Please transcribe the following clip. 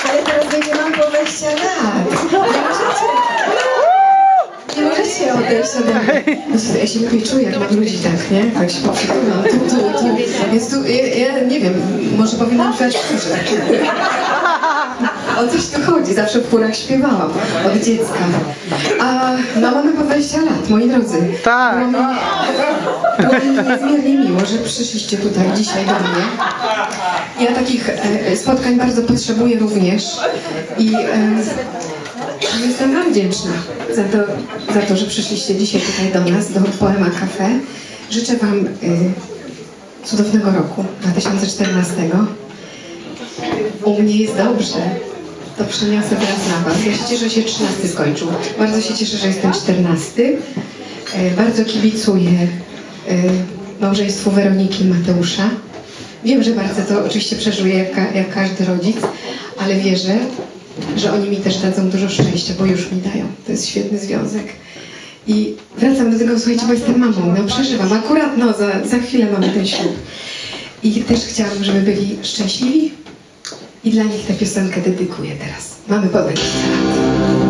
Ale teraz będzie mam po 20 lat. Nie możecie odejść ode mnie. Ja się lepiej czuję, jak mam ludzi tak, nie? Tak się poprzytulam. Tu. Więc tu, ja nie wiem, może powinnam śpiewać w chórze. O coś tu chodzi, zawsze w chórach śpiewałam, od dziecka. A no mamy po 20 lat, moi drodzy. Tak. Było mi niezmiernie miło, że przyszliście tutaj dzisiaj do mnie. Ja takich spotkań bardzo potrzebuję również i jestem wam wdzięczna za to, że przyszliście dzisiaj tutaj do nas, do Poema Cafe. Życzę wam cudownego roku 2014. U mnie jest dobrze. To przeniosę teraz na was. Ja się cieszę, że się 13 skończył. Bardzo się cieszę, że jestem 14. Bardzo kibicuję małżeństwu Weroniki i Mateusza. Wiem, że bardzo to oczywiście przeżyję jak każdy rodzic, ale wierzę, że oni mi też dadzą dużo szczęścia, bo już mi dają. To jest świetny związek. I wracam do tego, słuchajcie, bo jestem mamą, no przeżywam. Akurat za chwilę mamy ten ślub. I też chciałabym, żeby byli szczęśliwi. I dla nich tę piosenkę dedykuję teraz. Mamy po 20 lat.